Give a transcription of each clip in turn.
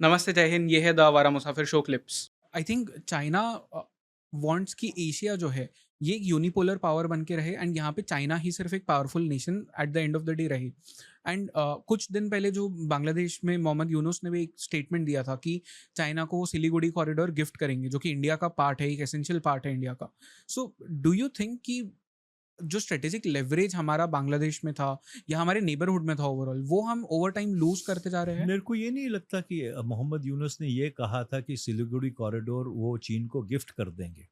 नमस्ते, जय हिंद। ये है द आवारा मुसाफिर show clips. I think China wants कि एशिया जो है, ये एक यूनिपोलर पावर बन के रहे एंड यहाँ पे चाइना ही सिर्फ एक powerful nation at the end of the day रही। एंड कुछ दिन पहले जो बांग्लादेश में मोहम्मद यूनुस ने भी एक स्टेटमेंट दिया था कि चाइना को वो सिलीगुड़ी कॉरिडोर गिफ्ट करेंगे, जो कि इंडिया का पार्ट है, एक एसेंशियल पार्ट है इंडिया का। सो डू यू थिंक कि जो स्ट्रेटेजिक लेवरेज हमारा बांग्लादेश में था या हमारे नेबरहुड में था ओवरऑल, वो हम ओवर टाइम लूज़ करते जा रहे हैं? मेरे को ये नहीं लगता कि मोहम्मद यूनुस ने ये कहा था कि सिलीगुड़ी कॉरिडोर वो चीन को गिफ्ट कर देंगे।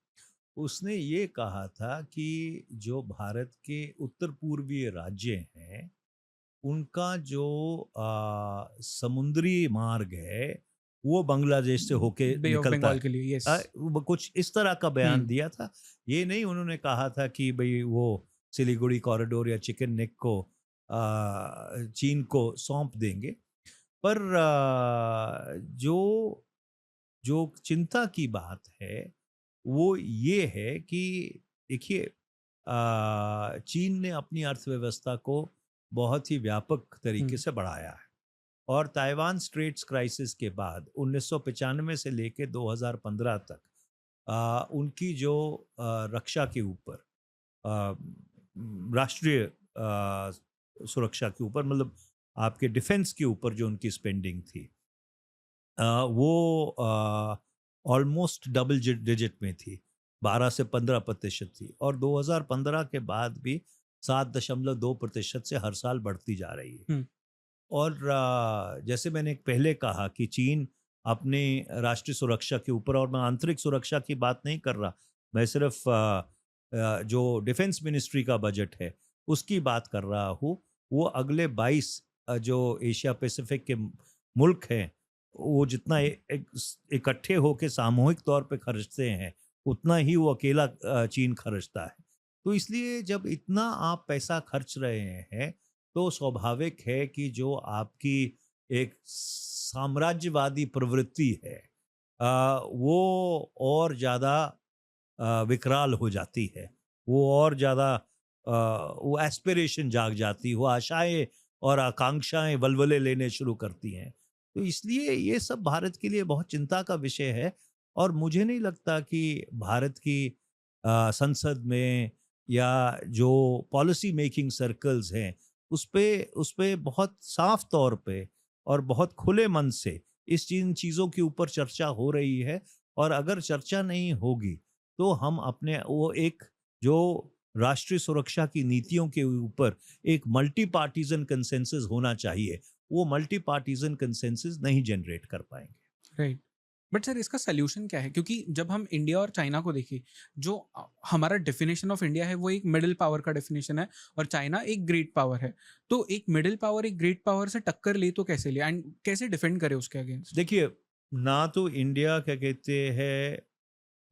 उसने ये कहा था कि जो भारत के उत्तर पूर्वीय राज्य हैं, उनका जो समुद्री मार्ग है, वो बांग्लादेश से होके बे ऑफ निकलता बंगाल है। के लिए, यस। वो कुछ इस तरह का बयान हुँ। दिया था। ये नहीं उन्होंने कहा था कि भई वो सिलीगुड़ी कॉरिडोर या चिकन नेक को चीन को सौंप देंगे। पर जो जो चिंता की बात है, वो ये है कि देखिए चीन ने अपनी अर्थव्यवस्था को बहुत ही व्यापक तरीके हुँ। से बढ़ाया है और ताइवान स्ट्रेट्स क्राइसिस के बाद 1995 से लेके 2015 तक उनकी जो रक्षा के ऊपर अ, राष्ट्रीय सुरक्षा के ऊपर मतलब आपके डिफेंस के ऊपर जो उनकी स्पेंडिंग थी वो ऑलमोस्ट डबल डिजिट में थी, 12 से 15% थी और 2015 के बाद भी 7.2% से हर साल बढ़ती जा रही है। हुँ। और जैसे मैंने पहले कहा कि चीन अपनी राष्ट्रीय सुरक्षा के ऊपर और मैं आंतरिक सुरक्षा की बात नहीं कर रहा, मैं सिर्फ जो डिफेंस मिनिस्ट्री का बजट है, उसकी बात कर रहा हूँ। वो अगले 22 जो एशिया पैसिफिक के मुल्क हैं, वो जितना इकट्ठे होके सामूहिक तौर पे खर्चते हैं, उतना ही वो अकेला चीन खर्चता है। तो इसलिए जब इतना आप पैसा खर्च रहे हैं, तो स्वाभाविक है कि जो आपकी एक साम्राज्यवादी प्रवृत्ति है वो और ज़्यादा विकराल हो जाती है। वो और ज़्यादा वो एस्पिरेशन जाग जाती, वो आशाएँ और आकांक्षाएँ वलवले लेने शुरू करती हैं। तो इसलिए ये सब भारत के लिए बहुत चिंता का विषय है और मुझे नहीं लगता कि भारत की संसद में या जो पॉलिसी मेकिंग सर्कल्स हैं, उस पे बहुत साफ तौर पे और बहुत खुले मन से इस जिन चीज़ों के ऊपर चर्चा हो रही है और अगर चर्चा नहीं होगी तो हम अपने वो एक जो राष्ट्रीय सुरक्षा की नीतियों के ऊपर एक मल्टी पार्टीजन कंसेंसस होना चाहिए, वो मल्टी पार्टीजन कंसेंसस नहीं जनरेट कर पाएंगे। राइट। बट सर, इसका सॉल्यूशन क्या है? क्योंकि जब हम इंडिया और चाइना को देखें, जो हमारा डेफिनेशन ऑफ इंडिया है वो एक मिडल पावर का डेफिनेशन है और चाइना एक ग्रेट पावर है। तो एक मिडल पावर एक ग्रेट पावर से टक्कर ले तो कैसे ले एंड कैसे डिफेंड करे उसके अगेंस्ट? देखिए, ना तो इंडिया क्या कहते हैं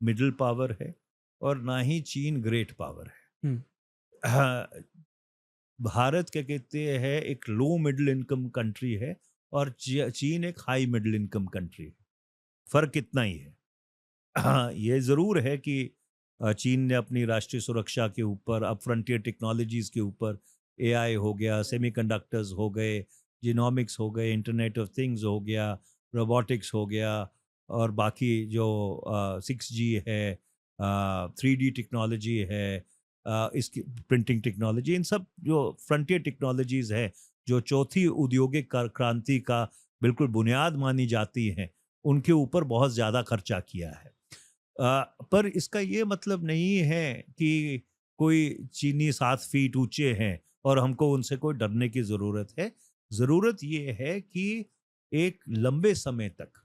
मिडिल पावर है और ना ही चीन ग्रेट पावर है। हुँ। हाँ, भारत क्या कहते हैं एक लो मिडिल इनकम कंट्री है और चीन एक हाई मिडिल इनकम कंट्री है। फर्क इतना ही है। हाँ, ये ज़रूर है कि चीन ने अपनी राष्ट्रीय सुरक्षा के ऊपर अब फ्रंटियर टेक्नोलॉजीज़ के ऊपर एआई हो गया, सेमीकंडक्टर्स हो गए, जीनोमिक्स हो गए, इंटरनेट ऑफ थिंग्स हो गया, रोबोटिक्स हो गया और बाकी जो 6G है, 3D टेक्नोलॉजी है, इसकी प्रिंटिंग टेक्नोलॉजी, इन सब जो फ्रंटियर टेक्नोलॉजीज़ है, जो चौथी औद्योगिक क्रांति का बिल्कुल बुनियाद मानी जाती हैं, उनके ऊपर बहुत ज़्यादा खर्चा किया है। पर इसका ये मतलब नहीं है कि कोई चीनी 7 फीट ऊँचे हैं और हमको उनसे कोई डरने की ज़रूरत है। ज़रूरत ये है कि एक लंबे समय तक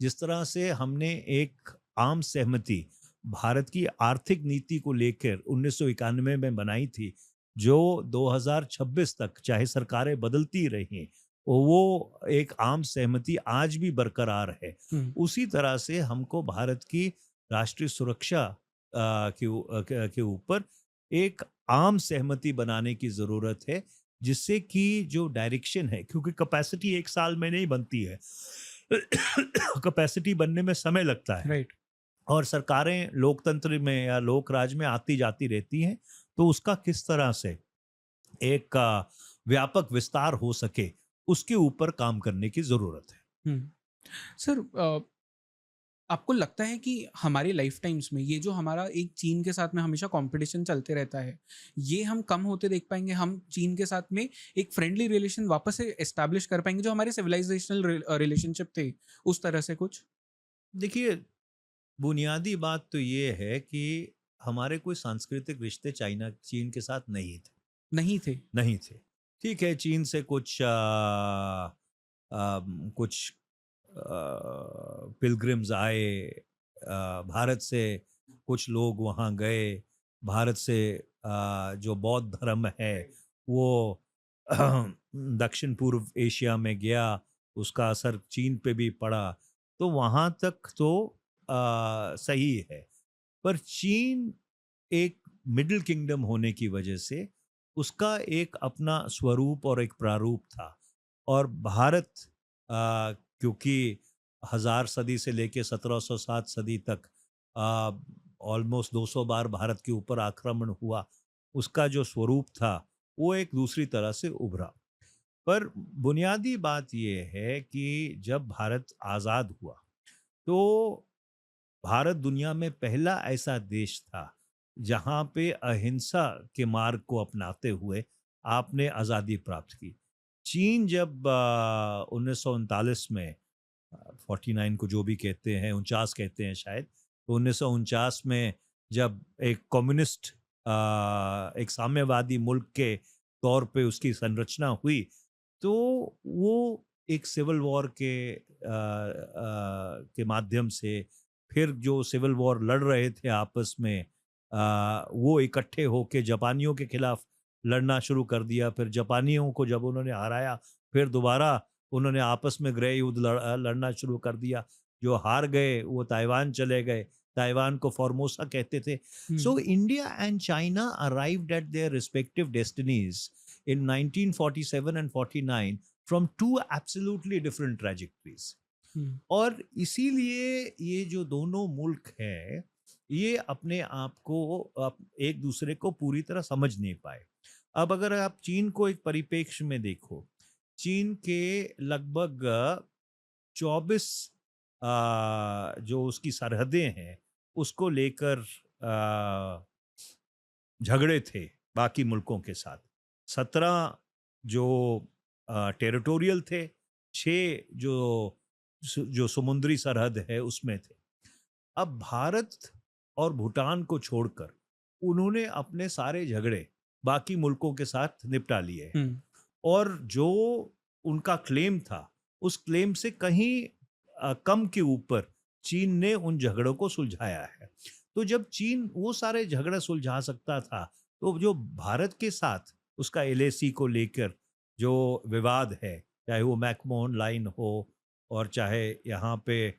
जिस तरह से हमने एक आम सहमति भारत की आर्थिक नीति को लेकर 1991 में बनाई थी, जो 2026 तक चाहे सरकारें बदलती रहीं, वो एक आम सहमति आज भी बरकरार है। हुँ। उसी तरह से हमको भारत की राष्ट्रीय सुरक्षा के ऊपर एक आम सहमति बनाने की ज़रूरत है, जिससे कि जो डायरेक्शन है क्योंकि कैपेसिटी 1 साल में नहीं बनती है। कैपेसिटी बनने में समय लगता है राइट। और सरकारें लोकतंत्र में या लोक राज में आती-जाती रहती हैं, तो उसका किस तरह से एक व्यापक विस्तार हो सके, उसके ऊपर काम करने की ज़रूरत है। हुँ। सर आपको लगता है कि हमारे लाइफ टाइम्स में ये जो हमारा एक चीन के साथ में हमेशा कंपटीशन चलते रहता है, ये हम कम होते देख पाएँगे? हम चीन के साथ में एक फ्रेंडली रिलेशन वापस से एस्टैब्लिश कर पाएँगे जो हमारे सिविलाइजेशनल रिलेशनशिप थे, उस तरह से कुछ? देखिए, बुनियादी बात तो ये है कि हमारे कोई सांस्कृतिक रिश्ते चाइना चीन के साथ नहीं थे। नहीं थे। नहीं थे। ठीक है, चीन से कुछ कुछ पिलग्रिम्स आए, भारत से कुछ लोग वहाँ गए, भारत से जो बौद्ध धर्म है वो दक्षिण पूर्व एशिया में गया, उसका असर चीन पे भी पड़ा, तो वहाँ तक तो सही है। पर चीन एक मिडिल किंगडम होने की वजह से उसका एक अपना स्वरूप और एक प्रारूप था, और भारत क्योंकि हजार सदी से लेके 1707 सदी तक ऑलमोस्ट 200 बार भारत के ऊपर आक्रमण हुआ, उसका जो स्वरूप था वो एक दूसरी तरह से उभरा। पर बुनियादी बात यह है कि जब भारत आज़ाद हुआ तो भारत दुनिया में पहला ऐसा देश था जहां पे अहिंसा के मार्ग को अपनाते हुए आपने आज़ादी प्राप्त की। चीन जब 1939 में 49 को जो भी कहते हैं, 49 कहते हैं शायद, तो 1949 में जब एक कम्युनिस्ट एक साम्यवादी मुल्क के तौर पे उसकी संरचना हुई, तो वो एक सिविल वॉर के माध्यम से फिर जो सिविल वॉर लड़ रहे थे आपस में, वो इकट्ठे होके जापानियों के खिलाफ लड़ना शुरू कर दिया। फिर जापानियों को जब उन्होंने हराया, फिर दोबारा उन्होंने आपस में गृह युद्ध लड़ना शुरू कर दिया। जो हार गए वो ताइवान चले गए, ताइवान को फॉर्मोसा कहते थे। Hmm, so India and China arrived at their respective destinies in 1947 and 49 from two absolutely different trajectories. हुँ, और इसीलिए ये जो दोनों मुल्क हैं, ये अपने आप को एक दूसरे को पूरी तरह समझ नहीं पाए। अब अगर आप चीन को एक परिप्रेक्ष्य में देखो, चीन के लगभग 24 जो उसकी सरहदें हैं, उसको लेकर झगड़े थे बाकी मुल्कों के साथ। 17 जो टेरिटोरियल थे, 6 जो समुद्री सरहद है उसमें थे। अब भारत और भूटान को छोड़कर उन्होंने अपने सारे झगड़े बाकी मुल्कों के साथ निपटा लिए हुँ, हैं, और जो उनका क्लेम था, उस क्लेम से कहीं कम के ऊपर चीन ने उन झगड़ों को सुलझाया है। तो जब चीन वो सारे झगड़े सुलझा सकता था, तो जो भारत के साथ उसका एलएसी को लेकर जो विवाद है, चाहे वो मैकमोहन लाइन हो और चाहे यहाँ पे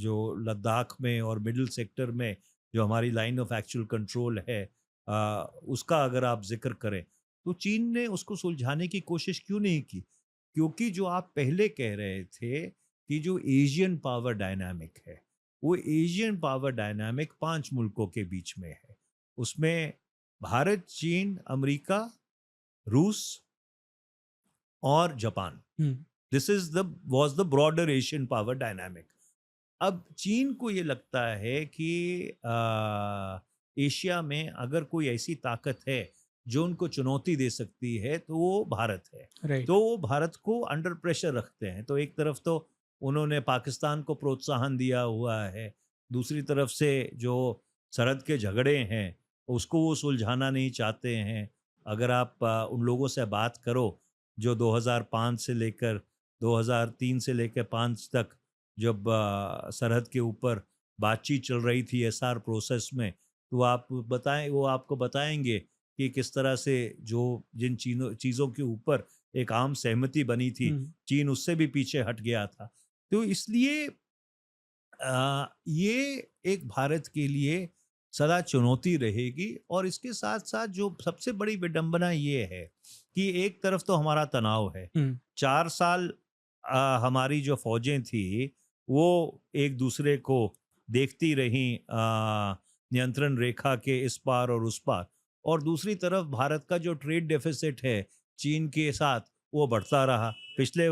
जो लद्दाख में और मिडिल सेक्टर में जो हमारी लाइन ऑफ एक्चुअल कंट्रोल है, उसका अगर आप जिक्र करें, तो चीन ने उसको सुलझाने की कोशिश क्यों नहीं की? क्योंकि जो आप पहले कह रहे थे कि जो एशियन पावर डायनामिक है, वो एशियन पावर डायनामिक 5 मुल्कों के बीच में है। उसमें भारत, चीन, अमेरिका, रूस और Japan. Hmm, this is the was the broader Asian power dynamic. अब चीन को ये लगता है कि एशिया में अगर कोई ऐसी ताकत है जो उनको चुनौती दे सकती है, तो वो भारत है। राइट। तो वो भारत को अंडर प्रेशर रखते हैं। तो एक तरफ तो उन्होंने पाकिस्तान को प्रोत्साहन दिया हुआ है, दूसरी तरफ से जो सरहद के झगड़े हैं उसको वो सुलझाना नहीं चाहते हैं। अगर आप उन लोगों से बात करो जो 2005 से लेकर 2003 से लेकर 5 तक जब सरहद के ऊपर बातचीत चल रही थी एसआर प्रोसेस में, तो आप बताएं, वो आपको बताएंगे कि किस तरह से जो जिन चीज़ों के ऊपर एक आम सहमति बनी थी, हुँ, चीन उससे भी पीछे हट गया था। तो इसलिए ये एक भारत के लिए सदा चुनौती रहेगी। और इसके साथ साथ जो सबसे बड़ी विडंबना ये है कि एक तरफ तो हमारा तनाव है, हुँ, 4 साल हमारी जो फौजें थी वो एक दूसरे को देखती रहीं, नियंत्रण रेखा के इस पार और उस पार, और दूसरी तरफ भारत का जो ट्रेड डेफिसिट है चीन के साथ वो बढ़ता रहा। पिछले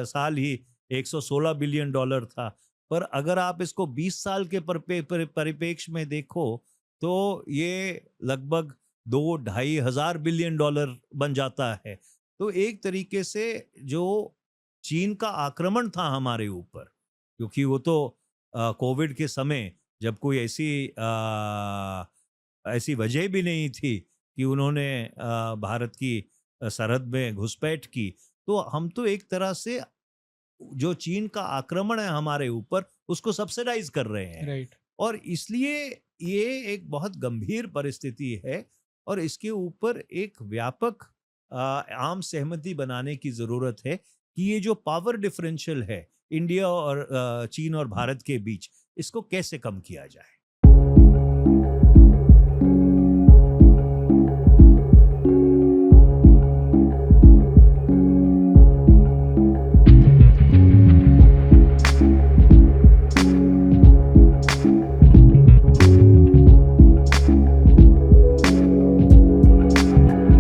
साल ही $116 बिलियन था। पर अगर आप इसको 20 साल के परिप्रेक्ष्य में देखो तो ये लगभग 2-2.5 हजार बिलियन डॉलर बन जाता है। तो एक तरीके से जो चीन का आक्रमण था हमारे ऊपर, क्योंकि वो तो कोविड के समय जब कोई ऐसी वजह भी नहीं थी कि उन्होंने भारत की सरहद में घुसपैठ की, तो हम तो एक तरह से जो चीन का आक्रमण है हमारे ऊपर उसको सब्सिडाइज कर रहे हैं। राइट। और इसलिए ये एक बहुत गंभीर परिस्थिति है और इसके ऊपर एक व्यापक आम सहमति बनाने की जरूरत है कि ये जो पावर डिफरेंशियल है इंडिया और चीन और भारत के बीच, इसको कैसे कम किया जाए।